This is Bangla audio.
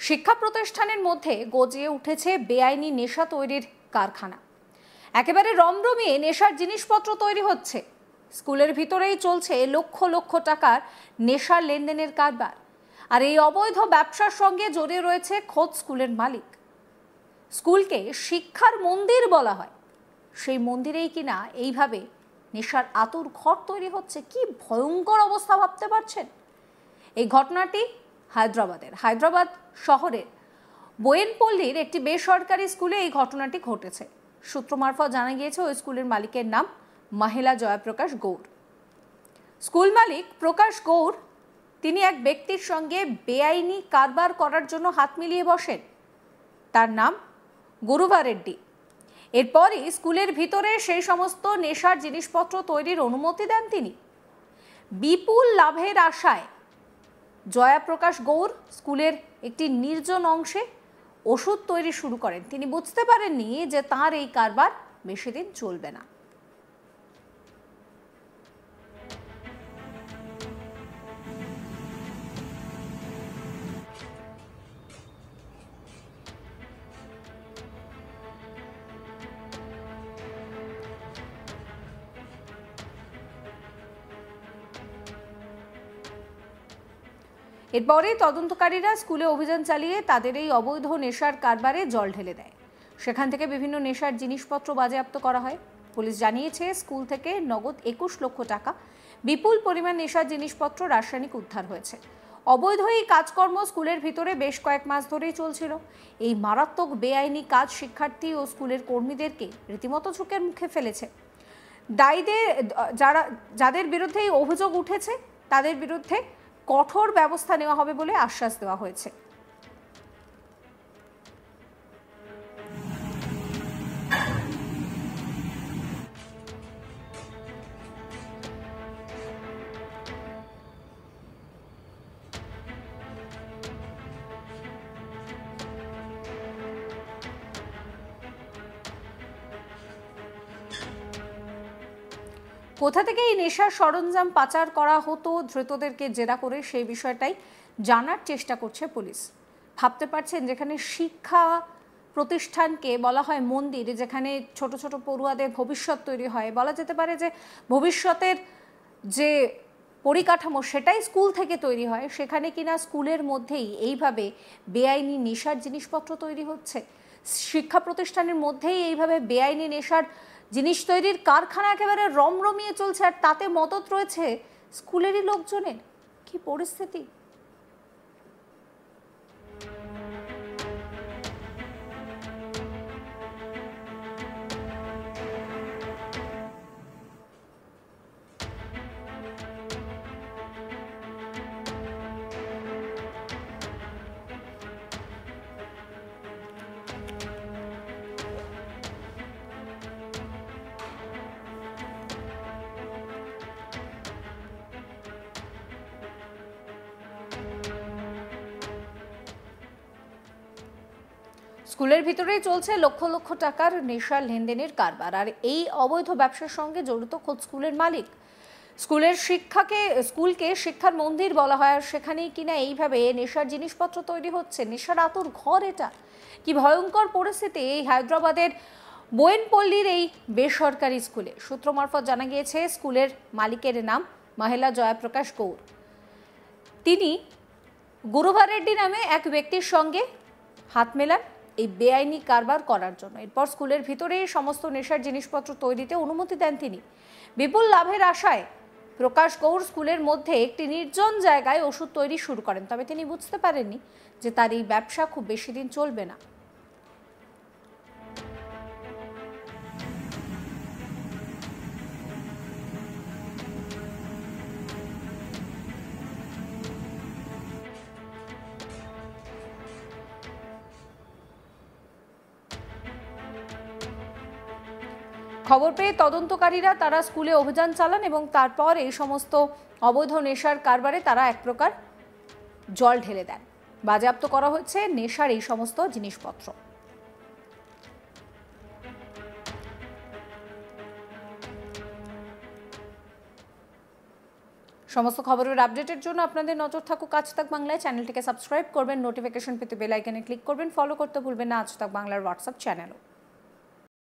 শিক্ষা প্রতিষ্ঠানের মধ্যে গজিয়ে উঠেছে বেআইনি নেশা তৈরির কারখানা। একেবারে রমরমিয়ে নেশার জিনিসপত্র তৈরি হচ্ছে। স্কুলের ভিতরেই চলছে লক্ষ লক্ষ টাকার নেশার লেনদেনের কারবার। আর এই অবৈধ ব্যবসার সঙ্গে জড়িয়ে রয়েছে খোদ স্কুলের মালিক। স্কুলকে শিক্ষার মন্দির বলা হয়, সেই মন্দিরেই কিনা এইভাবে নেশার আতুর ঘর তৈরি হচ্ছে। কি ভয়ঙ্কর অবস্থা ভাবতে পারছেন? এই ঘটনাটি হায়দ্রাবাদ শহরের বোয়েনপল্লীর একটি বেসরকারি স্কুলে এই ঘটনাটি ঘটেছে। সূত্র মারফত জানা গিয়েছে ওই স্কুলের মালিকের নাম মহিলা জয়প্রকাশ গৌর। স্কুল মালিক প্রকাশ গৌর তিনি এক ব্যক্তির সঙ্গে বেআইনি কারবার করার জন্য হাত মিলিয়ে বসেন। তার নাম গুরুভা রেড্ডি। এরপরই স্কুলের ভিতরে সেই সমস্ত নেশার জিনিসপত্র তৈরির অনুমতি দেন তিনি। বিপুল লাভের আশায় জয়প্রকাশ গৌর স্কুলের একটি নির্জন অংশে ওষুধ তৈরি শুরু করেন। তিনি বুঝতে পারেননি যে তার এই কারবার বেশি দিন চলবে না। এরপরেই তদন্তকারীরা স্কুলে অভিযান চালিয়ে তাদের এই অবৈধ নেশার কারবারে জল ঢেলে দেয়। সেখান থেকে বিভিন্ন নেশার জিনিসপত্র বাজেয়াপ্ত করা হয়। পুলিশ জানিয়েছে স্কুল থেকে নগদ 21 লক্ষ টাকা, বিপুল পরিমাণ নেশার জিনিসপত্র, রাসায়নিক উদ্ধার হয়েছে। অবৈধ এই কাজকর্ম স্কুলের ভিতরে বেশ কয়েক মাস ধরেই চলছিল। এই মারাত্মক বেআইনি কাজ শিক্ষার্থী ও স্কুলের কর্মীদেরকে রীতিমতো ঝুঁকির মুখে ফেলেছে। দায়ীদের যাদের বিরুদ্ধে এই অভিযোগ উঠেছে তাদের বিরুদ্ধে কঠোর ব্যবস্থা নেওয়া হবে বলে আশ্বাস দেওয়া হয়েছে। কোথা থেকে এই নেশার সরঞ্জাম পাচার করা হতো ধৃতদেরকে জেরা করে সেই বিষয়টাই জানার চেষ্টা করছে পুলিশ। ভাবতে পারছেন, যেখানে শিক্ষা প্রতিষ্ঠানকে বলা হয় মন্দির, যেখানে ছোট ছোট পড়ুয়াদের ভবিষ্যৎ তৈরি হয়, বলা যেতে পারে যে ভবিষ্যতের যে পরিকাঠামো সেটাই স্কুল থেকে তৈরি হয়, সেখানে কিনা স্কুলের মধ্যেই এইভাবে বেআইনি নেশার জিনিসপত্র তৈরি হচ্ছে। শিক্ষা প্রতিষ্ঠানের মধ্যেই এইভাবে বেআইনি নেশার জিনিস তৈরির কারখানা একেবারে রমরমিয়ে চলছে, আর তাতে মদত রয়েছে স্কুলেরই লোকজনের। কি পরিস্থিতি! স্কুলের ভিতরেই চলছে লক্ষ লক্ষ টাকার নেশার লেনদেনের কারবার, আর এই অবৈধ ব্যবসার সঙ্গে জড়িত খোদ স্কুলের মালিক। স্কুলকে শিক্ষার মন্দির বলা হয়, আর সেখানেই কিনা এইভাবে নেশার জিনিসপত্র তৈরি হচ্ছে। নেশার আতুর ঘর এটা। কি ভয়ঙ্কর পরিস্থিতি এই হায়দ্রাবাদের বোয়েনপল্লীর এই বেসরকারি স্কুলে। সূত্র মারফত জানা গিয়েছে স্কুলের মালিকের নাম মহিলা জয়প্রকাশ গৌর। তিনি গুরুভা রেড্ডি নামে এক ব্যক্তির সঙ্গে হাত মেলান এই বেআইনি কারবার করার জন্য। এরপর স্কুলের ভিতরে সমস্ত নেশার জিনিসপত্র তৈরিতে অনুমতি দেন তিনি। বিপুল লাভের আশায় প্রকাশ গৌর স্কুলের মধ্যে একটি নির্জন জায়গায় ওষুধ তৈরি শুরু করেন। তবে তিনি বুঝতে পারেননি যে তার এই ব্যবসা খুব বেশি দিন চলবে না। খবর পেয়ে তদন্তকারীরা তারা স্কুলে অভিযান চালান এবং তারপর এই সমস্ত অবৈধ নেশার কারবারে তারা এক প্রকার জল ঢেলে দেন। বাজেয়াপ্ত করা হয়েছে নেশার এই সমস্ত জিনিসপত্র। সমস্ত খবরের আপডেটের জন্য আপনাদের নজর থাকুক আজ তাক বাংলায়। চ্যানেলটিকে সাবস্ক্রাইব করবেন, নোটিফিকেশন পেতে বেল আইকনে ক্লিক করবেন, ফলো করতে ভুলবেন না আজ তাক বাংলার হোয়াটসঅ্যাপ চ্যানেলও।